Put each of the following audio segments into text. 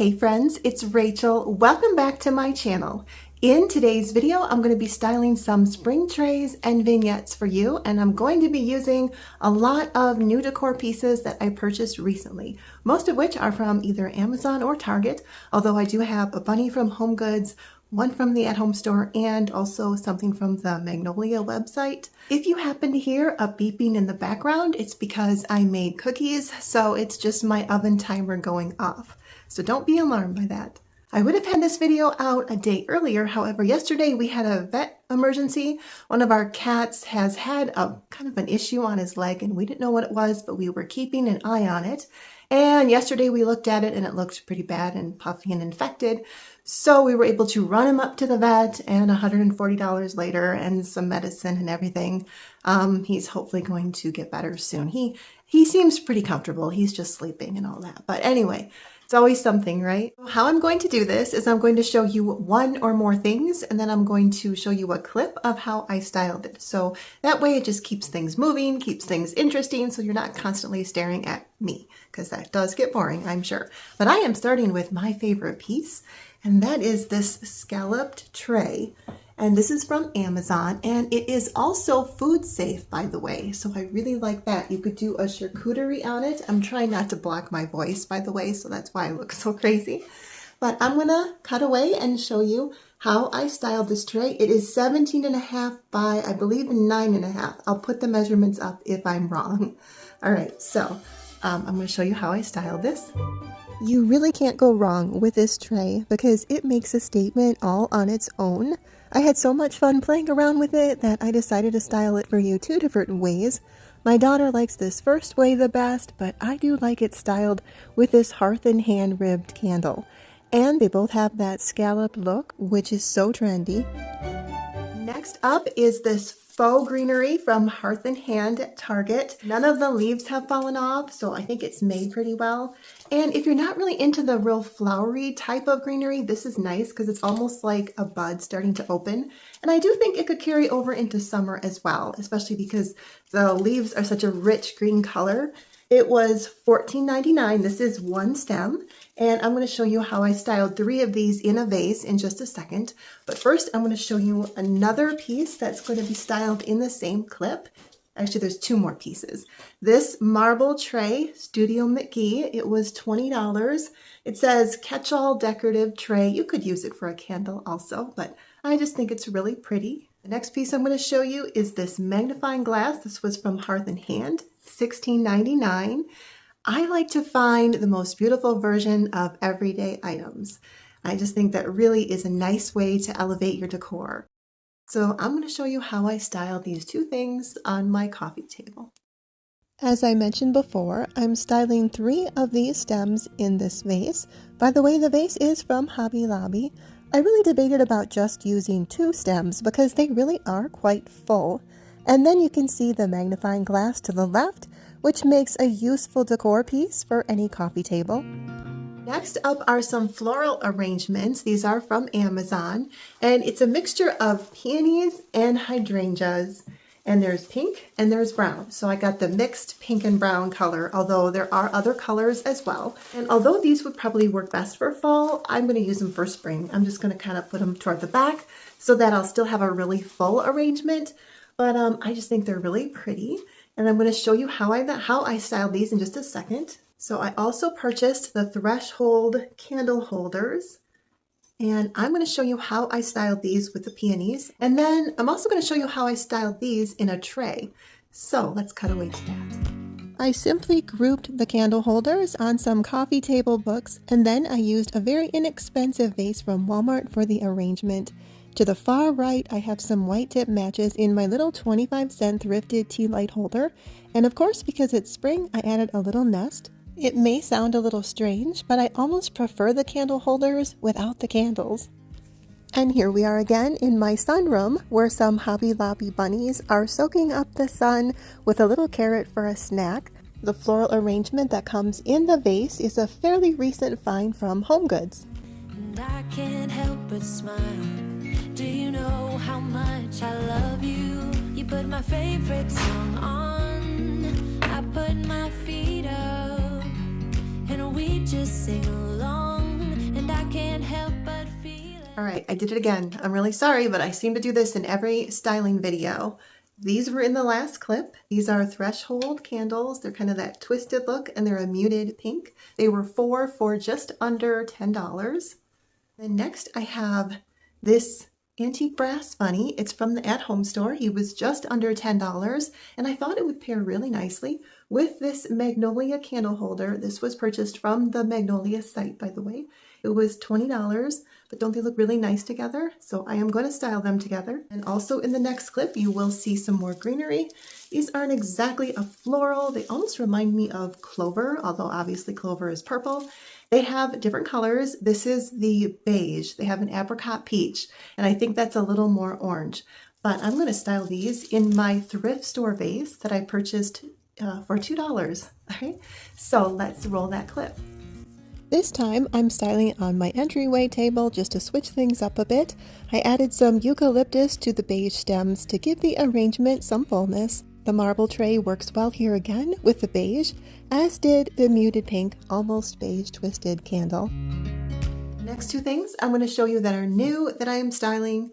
Hey friends, it's Rachel. Welcome back to my channel. In today's video, I'm going to be styling some spring trays and vignettes for you, and I'm going to be using a lot of new decor pieces that I purchased recently, most of which are from either Amazon or Target, although I do have a bunny from HomeGoods, one from the at-home store, and also something from the Magnolia website. If you happen to hear a beeping in the background, it's because I made cookies, so it's just my oven timer going off. So don't be alarmed by that. I would have had this video out a day earlier, however, yesterday we had a vet emergency. One of our cats has had a kind of an issue on his leg, and we didn't know what it was, but we were keeping an eye on it. And yesterday we looked at it and it looked pretty bad and puffy and infected. So we were able to run him up to the vet, and $140 later and some medicine and everything. He's hopefully going to get better soon. He seems pretty comfortable. He's just sleeping and all that. But anyway, it's always something, right? How I'm going to do this is I'm going to show you one or more things, and then I'm going to show you a clip of how I styled it. So that way it just keeps things moving, keeps things interesting, so you're not constantly staring at me, because that does get boring, I'm sure. But I am starting with my favorite piece, and that is this scalloped tray. And this is from Amazon, and it is also food safe, by the way. So I really like that. You could do a charcuterie on it. I'm trying not to block my voice, by the way, so that's why I look so crazy. But I'm gonna cut away and show you how I styled this tray. It is 17.5 by, I believe, 9.5. I'll put the measurements up if I'm wrong. All right, so I'm gonna show you how I styled this. You really can't go wrong with this tray because it makes a statement all on its own. I had so much fun playing around with it that I decided to style it for you two different ways. My daughter likes this first way the best, but I do like it styled with this hearth and hand ribbed candle. And they both have that scallop look, which is so trendy. Next up is this faux greenery from Hearth and Hand at Target. None of the leaves have fallen off, so I think it's made pretty well. And if you're not really into the real flowery type of greenery, this is nice because it's almost like a bud starting to open. And I do think it could carry over into summer as well, especially because the leaves are such a rich green color. It was $14.99. This is one stem, and I'm going to show you how I styled 3 of these in a vase in just a second. But first, I'm going to show you another piece that's going to be styled in the same clip. Actually, there's 2 more pieces. This marble tray, Studio McGee, it was $20. It says catch-all decorative tray. You could use it for a candle also, but I just think it's really pretty. The next piece I'm going to show you is this magnifying glass. This was from Hearth and Hand, $16.99. I like to find the most beautiful version of everyday items. I just think that really is a nice way to elevate your decor. So I'm going to show you how I styled these 2 things on my coffee table. As I mentioned before, I'm styling 3 of these stems in this vase. By the way, the vase is from Hobby Lobby. I really debated about just using 2 stems because they really are quite full. And then you can see the magnifying glass to the left, which makes a useful decor piece for any coffee table. Next up are some floral arrangements. These are from Amazon, and it's a mixture of peonies and hydrangeas. And there's pink and there's brown. So I got the mixed pink and brown color, although there are other colors as well. And although these would probably work best for fall, I'm going to use them for spring. I'm just going to kind of put them toward the back so that I'll still have a really full arrangement. But I just think they're really pretty. And I'm going to show you how I styled these in just a second. So I also purchased the threshold candle holders. And I'm going to show you how I styled these with the peonies. And then I'm also going to show you how I styled these in a tray. So let's cut away to that. I simply grouped the candle holders on some coffee table books, and then I used a very inexpensive vase from Walmart for the arrangement. To the far right, I have some white tip matches in my little 25-cent thrifted tea light holder. And of course, because it's spring, I added a little nest. It may sound a little strange, but I almost prefer the candle holders without the candles. And here we are again in my sunroom, where some Hobby Lobby bunnies are soaking up the sun with a little carrot for a snack. The floral arrangement that comes in the vase is a fairly recent find from HomeGoods. And I can't help but smile. Do you know how much I love you? You put my favorite song on. I put my feet up and we just sing along. and I can't help but feel it. All right, I did it again. I'm really sorry, but I seem to do this in every styling video. These were in the last clip. These are threshold candles. They're kind of that twisted look, and they're a muted pink. They were 4 for just under $10. And next I have this antique brass bunny. It's from the At Home store. He was just under $10, and I thought it would pair really nicely with this magnolia candle holder. This was purchased from the Magnolia site, by the way. It was $20, but don't they look really nice together? So I am going to style them together. And also in the next clip, you will see some more greenery. These aren't exactly a floral. They almost remind me of clover, although obviously clover is purple. They have different colors. This is the beige. They have an apricot peach, and I think that's a little more orange. But I'm going to style these in my thrift store vase that I purchased for $2. All right, so let's roll that clip. This time I'm styling on my entryway table just to switch things up a bit. I added some eucalyptus to the beige stems to give the arrangement some fullness. The marble tray works well here again with the beige, as did the muted pink, almost beige twisted candle. The next two things I'm going to show you that are new that I am styling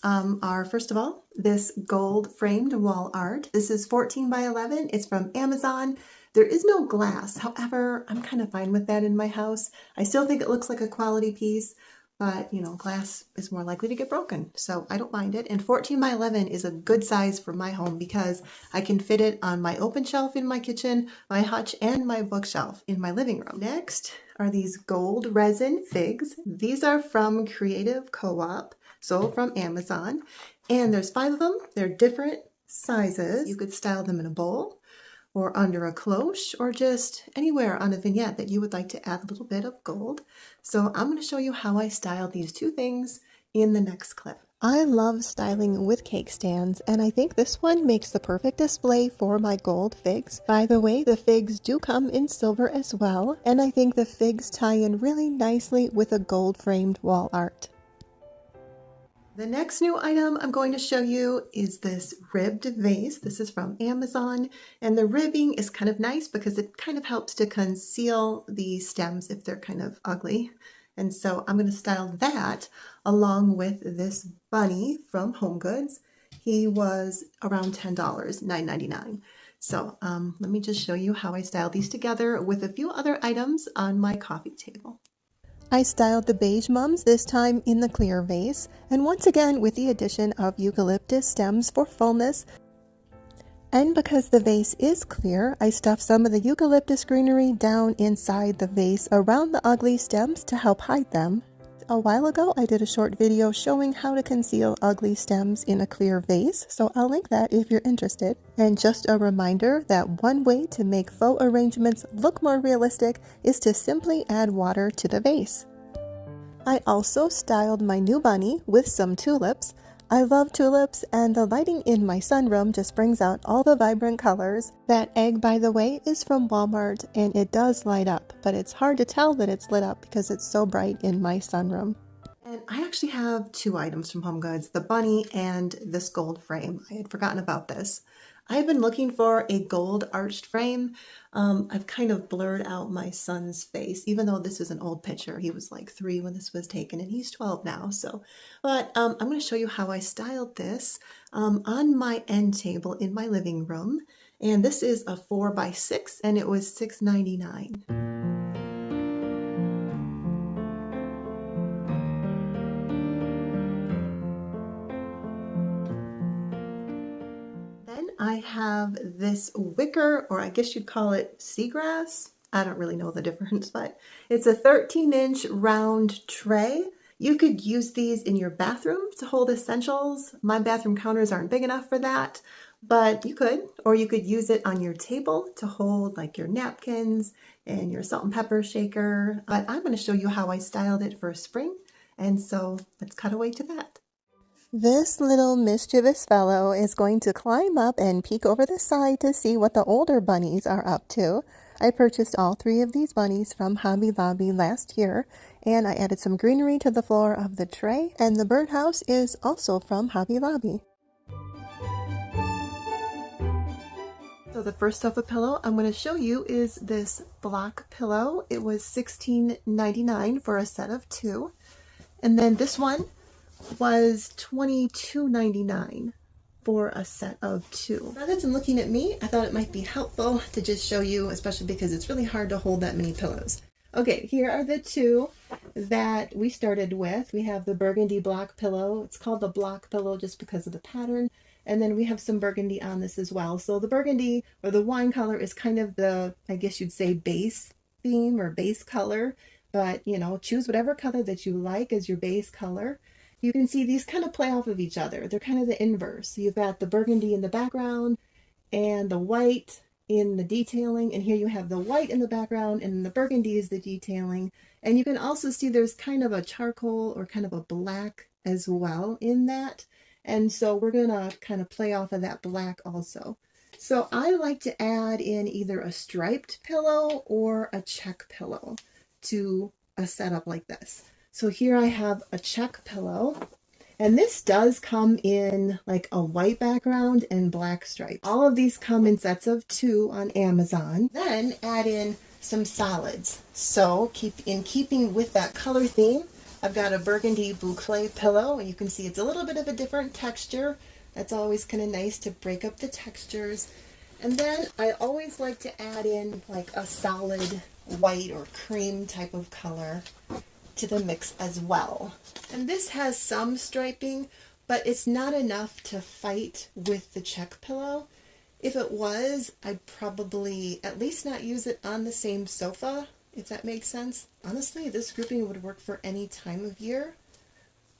are, first of all, this gold framed wall art. This is 14 by 11. It's from Amazon. There is no glass. However, I'm kind of fine with that in my house. I still think it looks like a quality piece, but you know, glass is more likely to get broken, so I don't mind it. And 14 by 11 is a good size for my home because I can fit it on my open shelf in my kitchen, my hutch, and my bookshelf in my living room. Next are these gold resin figs. These are from Creative Co-op, so from Amazon, and there's 5 of them. They're different sizes. You could style them in a bowl, or under a cloche, or just anywhere on a vignette that you would like to add a little bit of gold. So I'm going to show you how I styled these two things in the next clip. I love styling with cake stands, and I think this one makes the perfect display for my gold figs. By the way, the figs do come in silver as well, and I think the figs tie in really nicely with the gold framed wall art. The next new item I'm going to show you is this ribbed vase. This is from Amazon, and the ribbing is kind of nice because it kind of helps to conceal the stems if they're kind of ugly. And so I'm going to style that along with this bunny from HomeGoods. He was around $10, $9.99. So let me just show you how I styled these together with a few other items on my coffee table. I styled the beige mums, this time in the clear vase, and once again with the addition of eucalyptus stems for fullness. And because the vase is clear, I stuffed some of the eucalyptus greenery down inside the vase around the ugly stems to help hide them. A while ago, I did a short video showing how to conceal ugly stems in a clear vase, so I'll link that if you're interested. And just a reminder that one way to make faux arrangements look more realistic is to simply add water to the vase. I also styled my new bunny with some tulips. I love tulips, and the lighting in my sunroom just brings out all the vibrant colors. That egg, by the way, is from Walmart, and it does light up, but it's hard to tell that it's lit up because it's so bright in my sunroom. And I actually have 2 items from HomeGoods, the bunny and this gold frame. I had forgotten about this. I've been looking for a gold arched frame. I've kind of blurred out my son's face, even though this is an old picture. He was like 3 when this was taken, and he's 12 now. But I'm going to show you how I styled this on my end table in my living room. And this is a 4 by 6, and it was $6.99. I have this wicker, or I guess you'd call it seagrass. I don't really know the difference, but it's a 13-inch round tray. You could use these in your bathroom to hold essentials. My bathroom counters aren't big enough for that, but you could, or you could use it on your table to hold like your napkins and your salt and pepper shaker. But I'm going to show you how I styled it for spring, and so let's cut away to that. This little mischievous fellow is going to climb up and peek over the side to see what the older bunnies are up to. I purchased all 3 of these bunnies from Hobby Lobby last year, and I added some greenery to the floor of the tray, and the birdhouse is also from Hobby Lobby. So the first sofa pillow I'm going to show you is this block pillow. It was $16.99 for a set of 2. And then this one was $22.99 for a set of 2. Rather than looking at me, I thought it might be helpful to just show you, especially because it's really hard to hold that many pillows. Okay, here are the 2 that we started with. We have the burgundy block pillow. It's called the block pillow just because of the pattern. And then we have some burgundy on this as well. So the burgundy, or the wine color, is kind of the, I guess you'd say, base theme or base color. But, you know, choose whatever color that you like as your base color. You can see these kind of play off of each other. They're kind of the inverse. So you've got the burgundy in the background and the white in the detailing. And here you have the white in the background and the burgundy is the detailing. And you can also see there's kind of a charcoal or kind of a black as well in that. And so we're going to kind of play off of that black also. So I like to add in either a striped pillow or a check pillow to a setup like this. So here I have a check pillow, and this does come in like a white background and black stripes. All of these come in sets of 2 on Amazon. Then add in some solids. So keeping with that color theme, I've got a burgundy boucle pillow, and you can see it's a little bit of a different texture. That's always kind of nice to break up the textures. And then I always like to add in like a solid white or cream type of color to the mix as well. And this has some striping, but it's not enough to fight with the check pillow. If it was, I'd probably at least not use it on the same sofa, if that makes sense. Honestly, this grouping would work for any time of year.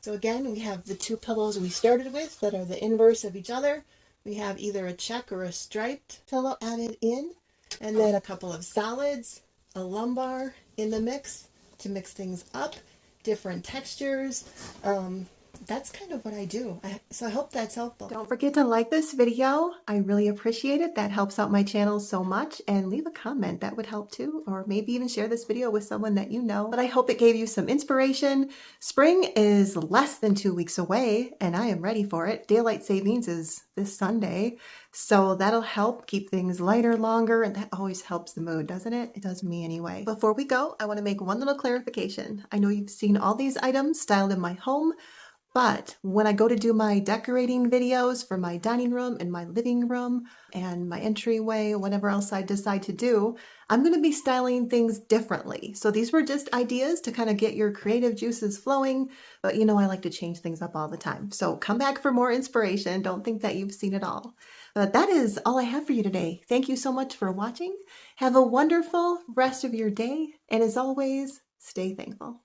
So again, we have the 2 pillows we started with that are the inverse of each other. We have either a check or a striped pillow added in, and then a couple of solids, a lumbar in the mix to mix things up, different textures. That's kind of what I do. So I hope that's helpful. Don't forget to like this video. I really appreciate it. That helps out my channel so much. And leave a comment. That would help too. Or maybe even share this video with someone that you know. But I hope it gave you some inspiration. Spring is less than 2 weeks away, and I am ready for it. Daylight savings is this Sunday. So that'll help keep things lighter longer, and that always helps the mood, doesn't it? It does me anyway. Before we go, I want to make one little clarification. I know you've seen all these items styled in my home, but when I go to do my decorating videos for my dining room and my living room and my entryway, whatever else I decide to do, I'm going to be styling things differently. So these were just ideas to kind of get your creative juices flowing, but you know I like to change things up all the time. So come back for more inspiration. Don't think that you've seen it all. But that is all I have for you today. Thank you so much for watching. Have a wonderful rest of your day, and as always, stay thankful.